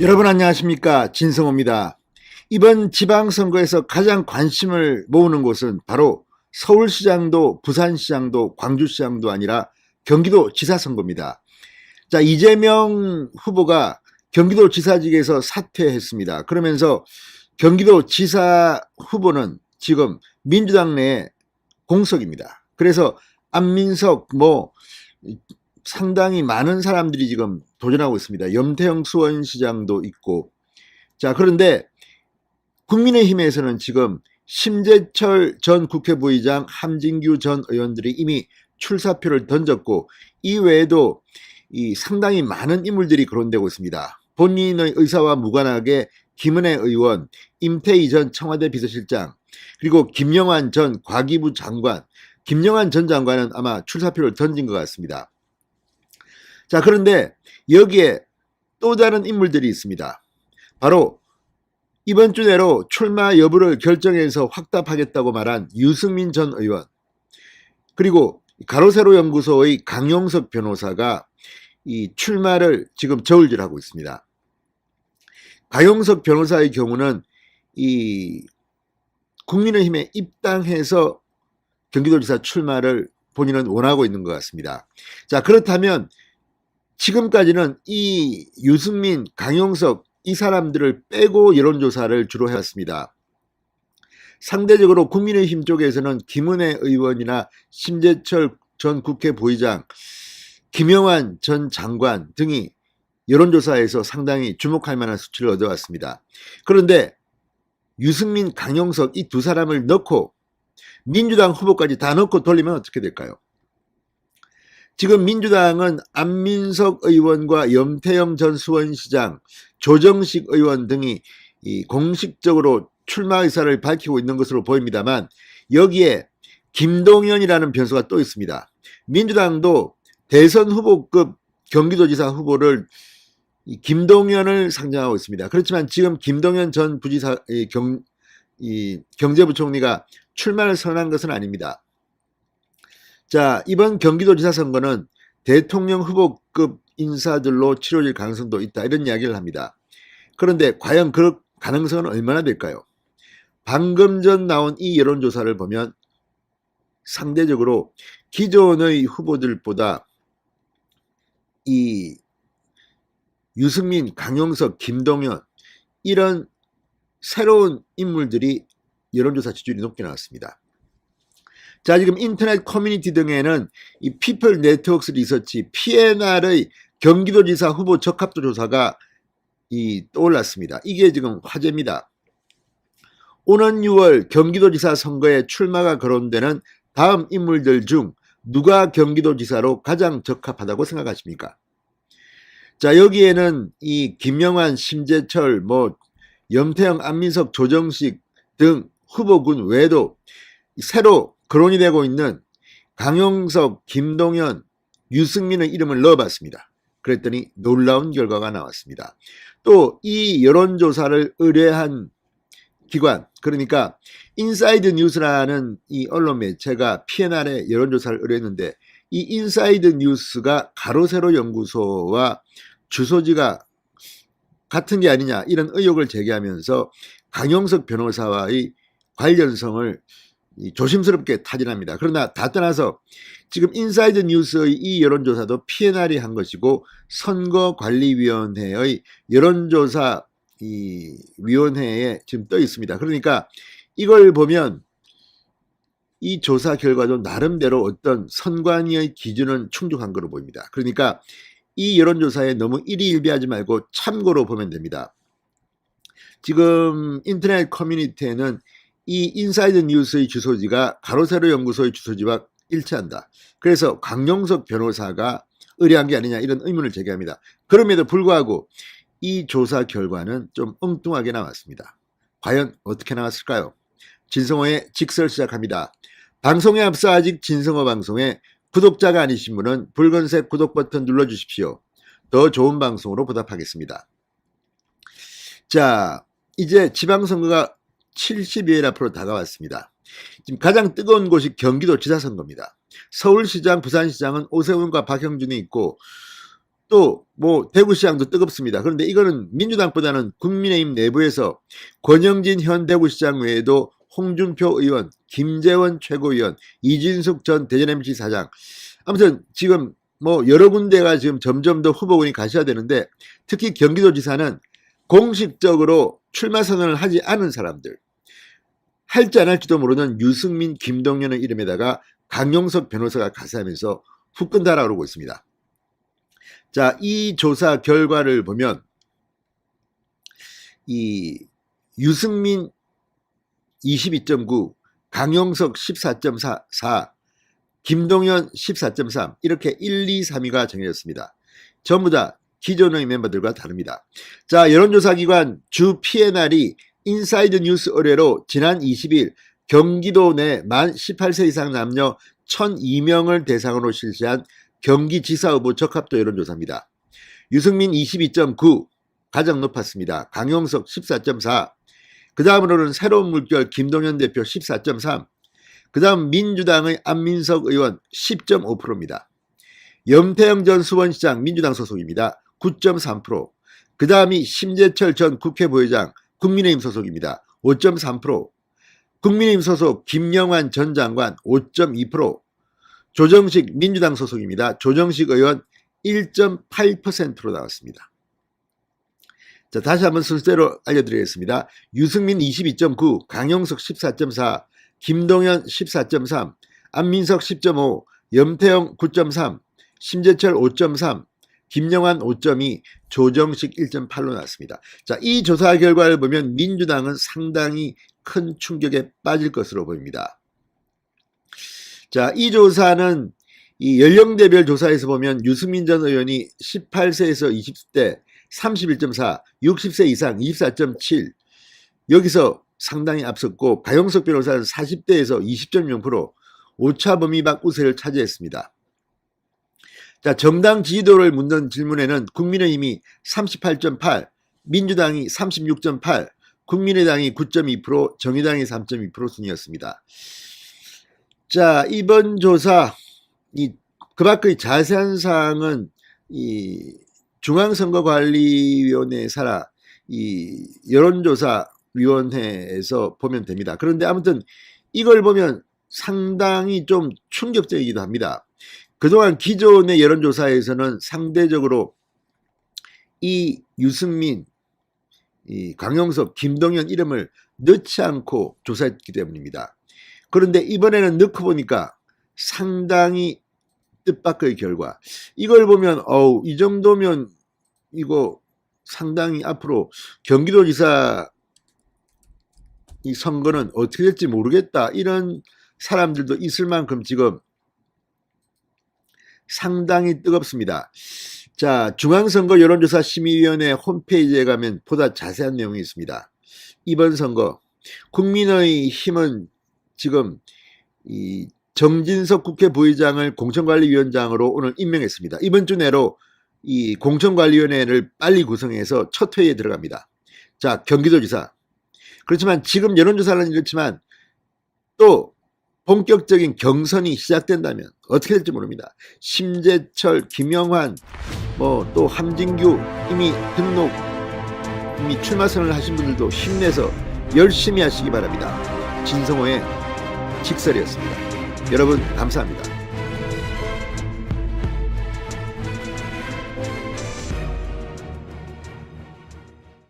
여러분 안녕하십니까, 진성호입니다. 이번 지방선거에서 가장 관심을 모으는 곳은 바로 서울시장도 부산시장도 광주시장도 아니라 경기도지사 선거입니다. 자, 이재명 후보가 경기도지사직에서 사퇴했습니다. 그러면서 경기도지사 후보는 지금 민주당 내 공석입니다. 그래서 안민석 상당히 많은 사람들이 지금 도전하고 있습니다. 염태영 수원시장도 있고. 자, 그런데 국민의힘에서는 지금 심재철 전 국회 부의장, 함진규 전 의원들이 이미 출사표를 던졌고, 이 외에도 상당히 많은 인물들이 거론되고 있습니다. 본인의 의사와 무관하게 김은혜 의원, 임태희 전 청와대 비서실장, 그리고 김영환 전 과기부 장관, 김영환 전 장관은 아마 출사표를 던진 것 같습니다. 자, 그런데 여기에 또 다른 인물들이 있습니다. 바로 이번 주 내로 출마 여부를 결정해서 확답하겠다고 말한 유승민 전 의원, 그리고 가로세로 연구소의 강용석 변호사가 이 출마를 지금 저울질하고 있습니다. 강용석 변호사의 경우는 이 국민의힘에 입당해서 경기도지사 출마를 본인은 원하고 있는 것 같습니다. 자, 그렇다면 지금까지는 이 유승민, 강용석 이 사람들을 빼고 여론조사를 주로 해왔습니다. 상대적으로 국민의힘 쪽에서는 김은혜 의원이나 심재철 전 국회 부의장, 김영환 전 장관 등이 여론조사에서 상당히 주목할 만한 수치를 얻어왔습니다. 그런데 유승민, 강용석 이 두 사람을 넣고 민주당 후보까지 다 넣고 돌리면 어떻게 될까요? 지금 민주당은 안민석 의원과 염태영 전 수원시장, 조정식 의원 등이 공식적으로 출마 의사를 밝히고 있는 것으로 보입니다만, 여기에 김동연이라는 변수가 또 있습니다. 민주당도 대선 후보급 경기도지사 후보를 김동연을 상정하고 있습니다. 그렇지만 지금 김동연 전 부지사 경제부총리가 출마를 선언한 것은 아닙니다. 자, 이번 경기도지사 선거는 대통령 후보급 인사들로 치러질 가능성도 있다, 이런 이야기를 합니다. 그런데 과연 그 가능성은 얼마나 될까요? 방금 전 나온 이 여론조사를 보면 상대적으로 기존의 후보들보다 이 유승민, 강용석, 김동연 이런 새로운 인물들이 여론조사 지지율이 높게 나왔습니다. 자, 지금 인터넷 커뮤니티 등에는 이 피플 네트워크스 리서치 PNR의 경기도지사 후보 적합도 조사가 떠올랐습니다. 이게 지금 화제입니다. 오는 6월 경기도지사 선거에 출마가 거론되는 다음 인물들 중 누가 경기도지사로 가장 적합하다고 생각하십니까? 자, 여기에는 이 김영환, 심재철, 염태영, 안민석, 조정식 등 후보군 외에도 새로 거론이 되고 있는 강용석, 김동연, 유승민의 이름을 넣어봤습니다. 그랬더니 놀라운 결과가 나왔습니다. 또 이 여론조사를 의뢰한 기관, 그러니까 인사이드 뉴스라는 이 언론 매체가 PNR에 여론조사를 의뢰했는데, 이 인사이드 뉴스가 가로세로 연구소와 주소지가 같은 게 아니냐, 이런 의혹을 제기하면서 강용석 변호사와의 관련성을 조심스럽게 타진합니다. 그러나 다 떠나서 지금 인사이드 뉴스의 이 여론조사도 PNR이 한 것이고, 선거관리위원회의 여론조사 위원회에 지금 떠 있습니다. 그러니까 이걸 보면 이 조사 결과도 나름대로 어떤 선관위의 기준은 충족한 것으로 보입니다. 그러니까 이 여론조사에 너무 일희일비하지 말고 참고로 보면 됩니다. 지금 인터넷 커뮤니티에는 이 인사이드 뉴스의 주소지가 가로세로 연구소의 주소지와 일치한다, 그래서 강용석 변호사가 의뢰한 게 아니냐, 이런 의문을 제기합니다. 그럼에도 불구하고 이 조사 결과는 좀 엉뚱하게 나왔습니다. 과연 어떻게 나왔을까요? 진성호의 직설 시작합니다. 방송에 앞서 아직 진성호 방송에 구독자가 아니신 분은 붉은색 구독 버튼 눌러주십시오. 더 좋은 방송으로 보답하겠습니다. 자, 이제 지방선거가 70여일 앞으로 다가왔습니다. 지금 가장 뜨거운 곳이 경기도지사 선거입니다. 서울시장, 부산시장은 오세훈과 박형준이 있고, 또 뭐 대구시장도 뜨겁습니다. 그런데 이거는 민주당보다는 국민의힘 내부에서 권영진 현 대구시장 외에도 홍준표 의원, 김재원 최고위원, 이진숙 전 대전MC 사장, 아무튼 지금 뭐 여러 군데가 지금 점점 더 후보군이 가셔야 되는데, 특히 경기도지사는 공식적으로 출마 선언을 하지 않은 사람들, 할지 안 할지도 모르는 유승민, 김동연의 이름에다가 강용석 변호사가 가세하면서 후끈 달아오르고 있습니다. 자, 이 조사 결과를 보면 이 유승민 22.9, 강용석 14.4, 김동연 14.3 이렇게 1, 2, 3위가 정해졌습니다. 전부 다 기존의 멤버들과 다릅니다. 자, 여론조사기관 주 P&R이 인사이드 뉴스 의뢰로 지난 20일 경기도 내 만 18세 이상 남녀 1002명을 대상으로 실시한 경기지사 후보 적합도 여론조사입니다. 유승민 22.9 가장 높았습니다. 강용석 14.4, 그 다음으로는 새로운 물결 김동연 대표 14.3, 그 다음 민주당의 안민석 의원 10.5%입니다. 염태영 전 수원시장 민주당 소속입니다. 9.3%, 그 다음이 심재철 전 국회 부회장 국민의힘 소속입니다. 5.3%, 국민의힘 소속 김영환 전 장관 5.2%, 조정식 민주당 소속입니다. 조정식 의원 1.8%로 나왔습니다. 자, 다시 한번 순서대로 알려드리겠습니다. 유승민 22.9, 강용석 14.4, 김동연 14.3, 안민석 10.5, 염태영 9.3, 심재철 5.3, 김영환 5.2, 조정식 1.8로 나왔습니다. 자, 이 조사 결과를 보면 민주당은 상당히 큰 충격에 빠질 것으로 보입니다. 자, 이 조사는 이 연령대별 조사에서 보면 유승민 전 의원이 18세에서 20대 31.4, 60세 이상 24.7, 여기서 상당히 앞섰고, 강용석 변호사는 40대에서 20.0%, 오차 범위 밖 우세를 차지했습니다. 자, 정당 지지도를 묻는 질문에는 국민의힘이 38.8, 민주당이 36.8, 국민의당이 9.2%, 정의당이 3.2% 순이었습니다. 자, 이번 조사, 그 밖의 자세한 사항은 이 중앙선거관리위원회 산하 이 여론조사위원회에서 보면 됩니다. 그런데 아무튼 이걸 보면 상당히 좀 충격적이기도 합니다. 그동안 기존의 여론조사에서는 상대적으로 이 유승민, 이 강용석, 김동연 이름을 넣지 않고 조사했기 때문입니다. 그런데 이번에는 넣고 보니까 상당히 뜻밖의 결과. 이걸 보면 이 정도면 이거 상당히 앞으로 경기도지사 이 선거는 어떻게 될지 모르겠다, 이런 사람들도 있을 만큼 지금 상당히 뜨겁습니다. 자, 중앙선거 여론조사 심의위원회 홈페이지에 가면 보다 자세한 내용이 있습니다. 이번 선거 국민의힘은 지금 이 정진석 국회 부의장을 공천관리위원장으로 오늘 임명했습니다. 이번 주 내로 이 공천관리위원회를 빨리 구성해서 첫 회의에 들어갑니다. 자, 경기도지사. 그렇지만 지금 여론조사는 이렇지만 또 본격적인 경선이 시작된다면 어떻게 될지 모릅니다. 심재철, 김영환, 또 함진규 이미 출마 선언을 하신 분들도 힘내서 열심히 하시기 바랍니다. 진성호의 직설이었습니다. 여러분 감사합니다.